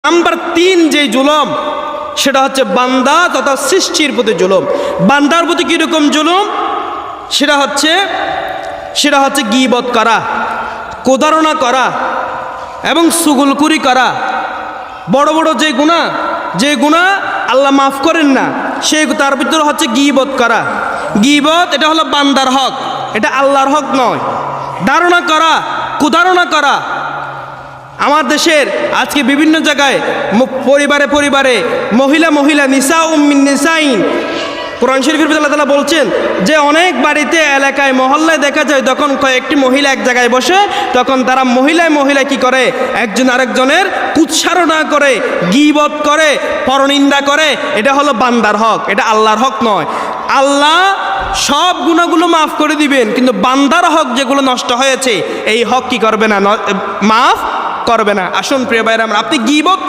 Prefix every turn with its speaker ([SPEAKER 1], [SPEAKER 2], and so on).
[SPEAKER 1] Number 3 যে জুলুম সেটা হচ্ছে বান্দা তথা সৃষ্টির প্রতি জুলুম। বান্দার প্রতি কীরকম জুলুম? সেটা হচ্ছে গীবত করা, প্রতারণা করা এবং চুগলখুরি করা। বড় বড় যে গুনাহ আল্লাহ মাফ করেন না, তার ভিতরে হচ্ছে গীবত করা। গীবত এটা হলো বান্দার হক, এটা আল্লাহর হক নয়। ধারণা করা, কুধারণা করা। আমার দেশের আজকে বিভিন্ন জায়গায় পরিবারে মহিলা নিসা উম্মিন নিসাইন, কোরআন শরীফের ভিতরে আল্লাহ তাআলা বলছেন যে অনেক বাড়িতে এলাকায় মহল্লায় দেখা যায় যখন কয়েকটি মহিলা এক জায়গায় বসে তখন তারা মহিলায় কি করে, একজন আরেকজনের কুৎসারণা করে, গীবত করে, পরনিন্দা করে। এটা হলো বান্দার হক, এটা আল্লাহর হক নয়। আল্লাহ সব গুনাহগুলো মাফ করে দিবেন, কিন্তু বান্দার হক যেগুলো নষ্ট হয়েছে এই হক কি করবে না, মাফ করবে না। আসুন প্রিয় ভাইরা, আপনি গীবত